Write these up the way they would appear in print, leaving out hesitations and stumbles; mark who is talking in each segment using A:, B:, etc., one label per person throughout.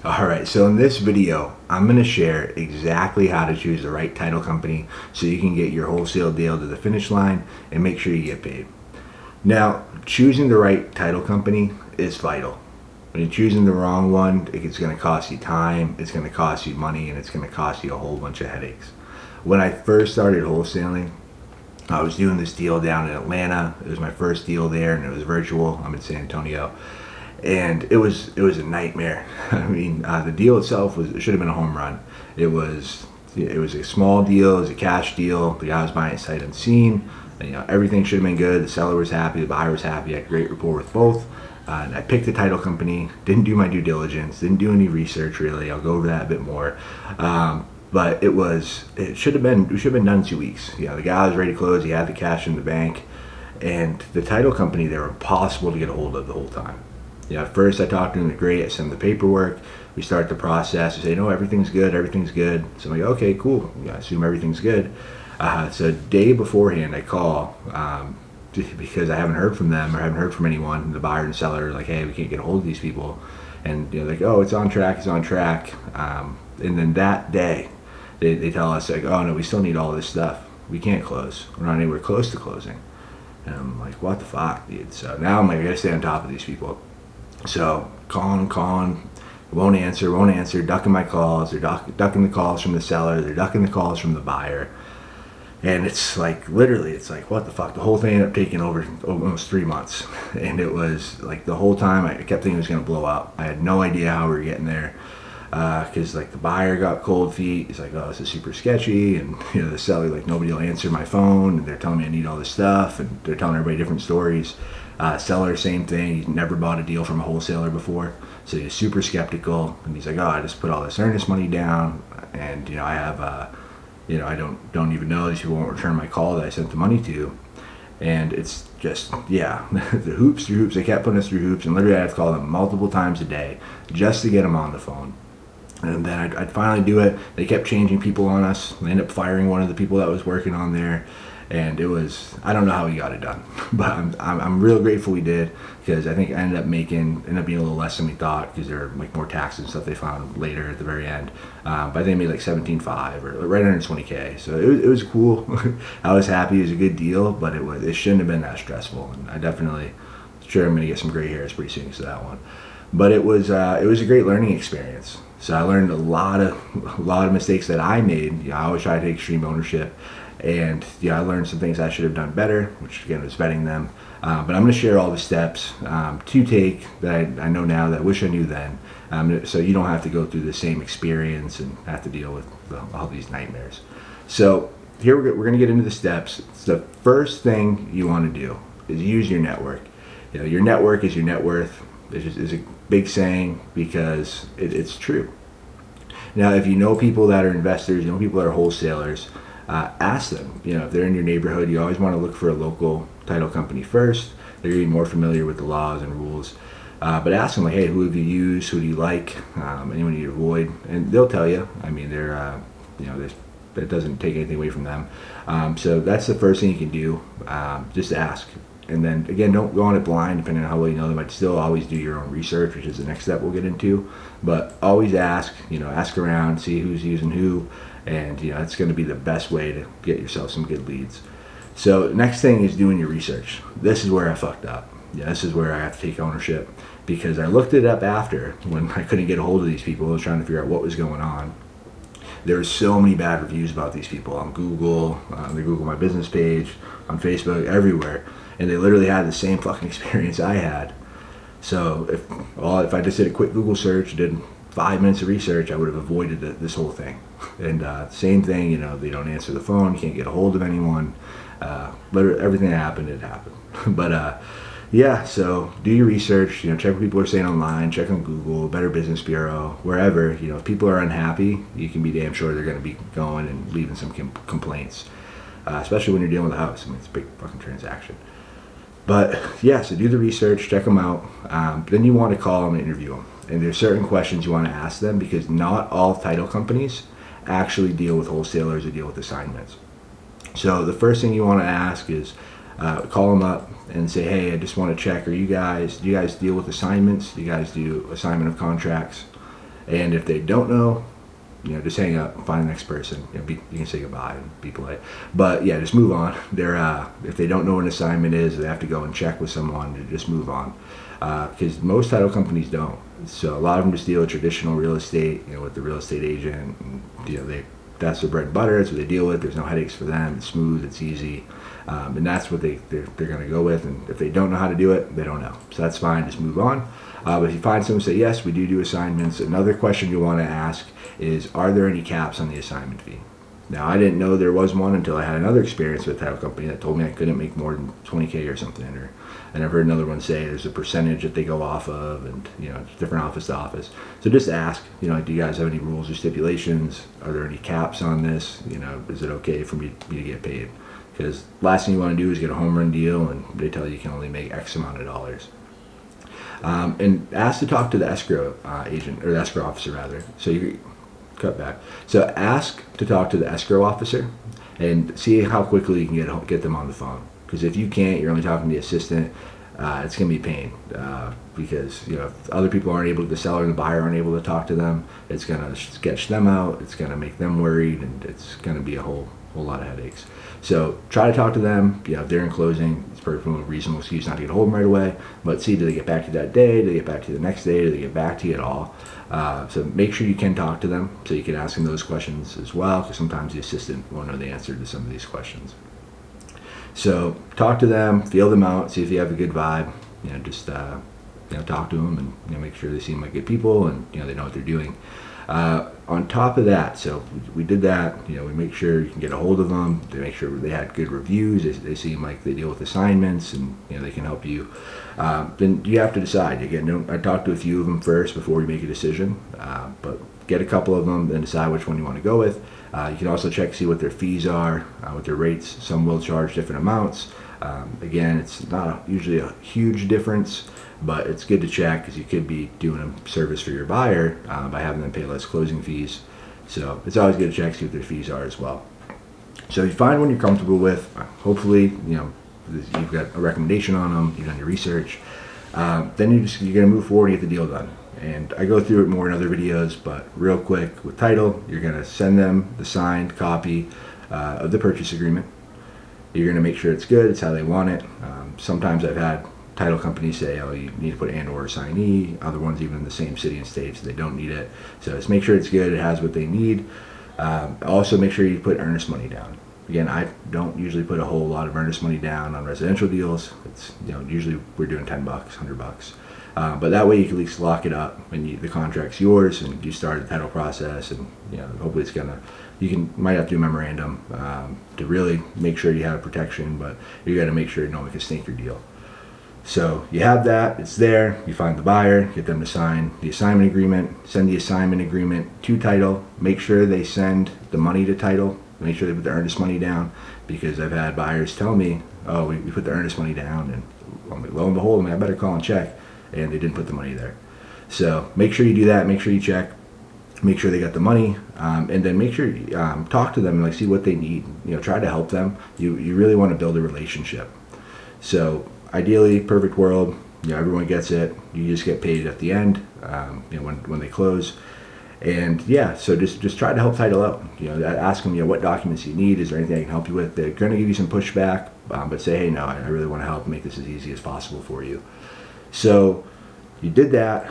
A: Alright, so in this video, I'm going to share exactly how to choose the right title company so you can get your wholesale deal to the finish line and make sure you get paid. Now, choosing the right title company is vital. When you're choosing the wrong one, it's going to cost you time, it's going to cost you money, and it's going to cost you a whole bunch of headaches. When I first started wholesaling, I was doing this deal down in Atlanta. It was my first deal there, and it was virtual. I'm in San Antonio. And it was a nightmare. I mean, the deal itself should have been a home run. It was a small deal, it was a cash deal. The guy was buying it sight unseen. And, everything should have been good. The seller was happy, the buyer was happy. I had great rapport with both. And I picked the title company. Didn't do my due diligence. Didn't do any research really. I'll go over that a bit more. But we should have been done in 2 weeks. The guy was ready to close. He had the cash in the bank, and the title company, they were impossible to get a hold of the whole time. At first I talked to him, they're great, I send the paperwork, we start the process, we say, no, everything's good. So I'm like, okay, cool, I assume everything's good. So day beforehand I call, because I haven't heard from them or haven't heard from anyone. The buyer and seller are like, hey, we can't get a hold of these people. And like, oh, it's on track. And then that day, they tell us like, oh no, we still need all this stuff. We can't close. We're not anywhere close to closing. And I'm like, what the fuck, dude? So now I'm like, I gotta stay on top of these people. So calling, won't answer, ducking my calls. They're ducking the calls from the seller. They're ducking the calls from the buyer. And it's like, literally, it's like, what the fuck? The whole thing ended up taking over almost 3 months. And it was like the whole time I kept thinking it was going to blow up. I had no idea how we were getting there. Because like the buyer got cold feet. He's like, oh, this is super sketchy. And the seller, like, nobody will answer my phone. And they're telling me I need all this stuff. And they're telling everybody different stories. Seller, same thing. He's never bought a deal from a wholesaler before, so he's super skeptical. And he's like, "Oh, I just put all this earnest money down, and I have, I don't even know. These people won't return my call that I sent the money to." And it's just, the hoops through hoops. They kept putting us through hoops, and literally I had to call them multiple times a day just to get them on the phone. And then I'd finally do it. They kept changing people on us. They ended up firing one of the people that was working on there. And it was, I don't know how we got it done, but I'm real grateful we did, because I think I ended up being a little less than we thought, because there were like more taxes and stuff they found later at the very end. But I think I made like 17.5 or right under 20K. So it was cool. I was happy. It was a good deal, but it shouldn't have been that stressful. And I definitely, sure, I'm gonna get some gray hairs pretty soon to that one. But it was a great learning experience. So I learned a lot of mistakes that I made. I always try to take extreme ownership. And I learned some things I should have done better, which again was vetting them. But I'm going to share all the steps to take that I know now that I wish I knew then, so you don't have to go through the same experience and have to deal with all these nightmares. So here we're going to get into the steps. So the first thing you want to do is use your network. Your network is your net worth. It's a big saying, because it's true. Now, if you know people that are investors, people that are wholesalers, ask them. If they're in your neighborhood, you always want to look for a local title company first. They're going to be more familiar with the laws and rules. But ask them, like, hey, who have you used? Who do you like? Anyone you avoid? And they'll tell you. I mean, that doesn't take anything away from them. So that's the first thing you can do. Just ask. And then, again, don't go on it blind, depending on how well you know them. I'd still always do your own research, which is the next step we'll get into. But always ask, ask around, see who's using who. And it's going to be the best way to get yourself some good leads. So next thing is doing your research. This is where I fucked up. This is where I have to take ownership, because I looked it up after, when I couldn't get a hold of these people. I was trying to figure out what was going on. There were so many bad reviews about these people on Google, they Google my business page, on Facebook, everywhere, and they literally had the same fucking experience I had. So if I just did a quick Google search, did 5 minutes of research, I would have avoided this whole thing. And same thing, they don't answer the phone, you can't get a hold of anyone. Literally everything that happened, it happened. But so do your research, check what people are saying online, check on Google, Better Business Bureau, wherever. If people are unhappy, you can be damn sure they're going to be going and leaving some complaints, especially when you're dealing with a house. I mean, it's a big fucking transaction. But so do the research, check them out. Then you want to call them and interview them. And there's certain questions you want to ask them, because not all title companies actually deal with wholesalers or deal with assignments. So the first thing you want to ask is, call them up and say, hey, I just want to check, do you guys deal with assignments? Do you guys do assignment of contracts? And if they don't know, just hang up, find the next person. You can say goodbye and be polite. But yeah, just move on. If they don't know what an assignment is, they have to go and check with someone to just move on. Because most title companies don't. So a lot of them just deal with traditional real estate, with the real estate agent. And, that's their bread and butter. It's what they deal with. There's no headaches for them. It's smooth. It's easy. And that's what they're going to go with. And if they don't know how to do it, they don't know. So that's fine. Just move on. But if you find someone say, yes, we do assignments, another question you'll want to ask is, are there any caps on the assignment fee? Now, I didn't know there was one until I had another experience with a title company that told me I couldn't make more than 20K or something. And I've heard another one say there's a percentage that they go off of, and it's different office to office. So just ask, do you guys have any rules or stipulations? Are there any caps on this? Is it okay for me to get paid? Because last thing you want to do is get a home run deal and they tell you can only make X amount of dollars. And ask to talk to the escrow agent, or the escrow officer rather. So you cut back. So ask to talk to the escrow officer and see how quickly you can get them on the phone. Because if you can't, you're only talking to the assistant, it's going to be a pain. Because if other people aren't able, the seller and the buyer aren't able to talk to them, it's going to sketch them out, it's going to make them worried, and it's going to be a whole lot of headaches. So try to talk to them. If they're in closing, it's perfectly reasonable excuse not to get a hold of them right away. But see, do they get back to you that day? Do they get back to you the next day? Do they get back to you at all? So make sure you can talk to them so you can ask them those questions as well, because sometimes the assistant won't know the answer to some of these questions. So talk to them, feel them out, see if you have a good vibe. Just talk to them and make sure they seem like good people and they know what they're doing. On top of that, so we did that. We make sure you can get a hold of them. They make sure they had good reviews. They seem like they deal with assignments and they can help you. Then you have to decide. Again, I talked to a few of them first before you make a decision. But get a couple of them, then decide which one you want to go with. You can also check, see what their fees are, what their rates. Some will charge different amounts. Again, it's not usually a huge difference, but it's good to check because you could be doing a service for your buyer by having them pay less closing fees. So it's always good to check, see what their fees are as well. So you find one you're comfortable with. Hopefully, you've got a recommendation on them, you've done your research. Then you're going to move forward and get the deal done. And I go through it more in other videos, but real quick with title, you're going to send them the signed copy of the purchase agreement. You're going to make sure it's good, it's how they want it. Sometimes I've had title companies say, oh, you need to put and or assignee. Other ones even in the same city and state, so they don't need it. So just make sure it's good, it has what they need. Also make sure you put earnest money down. Again, I don't usually put a whole lot of earnest money down on residential deals. It's usually we're doing $10, $100. But that way you can at least lock it up and the contract's yours and you start the title process, and hopefully it's might have to do a memorandum to really make sure you have protection, but you got to make sure you don't make a stinker deal. So you have that, it's there, you find the buyer, get them to sign the assignment agreement, send the assignment agreement to title, make sure they send the money to title, make sure they put the earnest money down, because I've had buyers tell me, oh, we put the earnest money down, and I'm like, lo and behold, I better call and check, and they didn't put the money there. So make sure you do that, make sure you check, make sure they got the money, and then make sure you talk to them and see what they need. Try to help them. You really want to build a relationship. So ideally, perfect world, everyone gets it. You just get paid at the end, when they close. And so just try to help title out. Ask them, what documents you need. Is there anything I can help you with? They're going to give you some pushback, but say, hey, no, I really want to help make this as easy as possible for you. So you did that.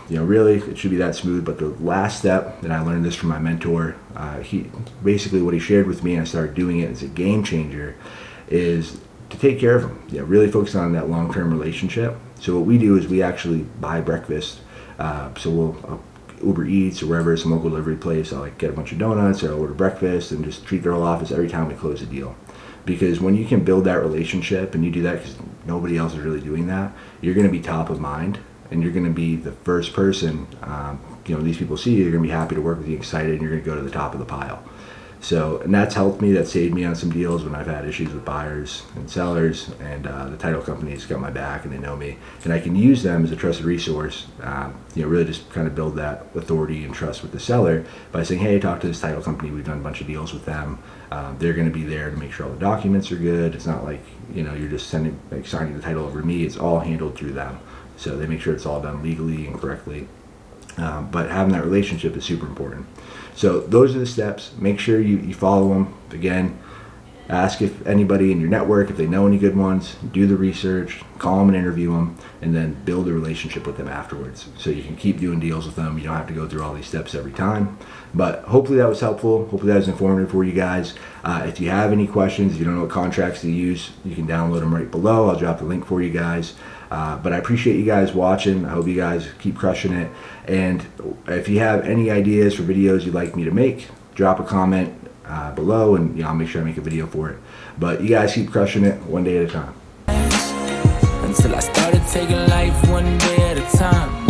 A: Really, it should be that smooth. But the last step, and I learned this from my mentor, what he shared with me, and I started doing it as a game changer, is to take care of them. Really focus on that long-term relationship. So what we do is we actually buy breakfast. So we'll Uber Eats or wherever, some local delivery place, I'll get a bunch of donuts, or I'll order breakfast and just treat their whole office every time we close a deal. Because when you can build that relationship, and you do that because nobody else is really doing that, you're going to be top of mind, and you're going to be the first person, these people see you, they're going to be happy to work with you, excited, and you're going to go to the top of the pile. So, and that's helped me, that saved me on some deals when I've had issues with buyers and sellers, and the title company's got my back and they know me, and I can use them as a trusted resource, really just kind of build that authority and trust with the seller by saying, hey, talk to this title company, we've done a bunch of deals with them, they're going to be there to make sure all the documents are good. It's not like, you're just signing the title over me, it's all handled through them. So they make sure it's all done legally and correctly. But having that relationship is super important. So those are the steps. Make sure you follow them. Again, ask if anybody in your network, if they know any good ones, do the research, call them and interview them, and then build a relationship with them afterwards. So you can keep doing deals with them. You don't have to go through all these steps every time. But hopefully that was helpful. Hopefully that was informative for you guys. If you have any questions, if you don't know what contracts to use, you can download them right below. I'll drop the link for you guys. But I appreciate you guys watching. I hope you guys keep crushing it. And if you have any ideas for videos you'd like me to make, drop a comment below, and I'll make sure I make a video for it. But you guys keep crushing it one day at a time.
B: Until I started taking life one day at a time.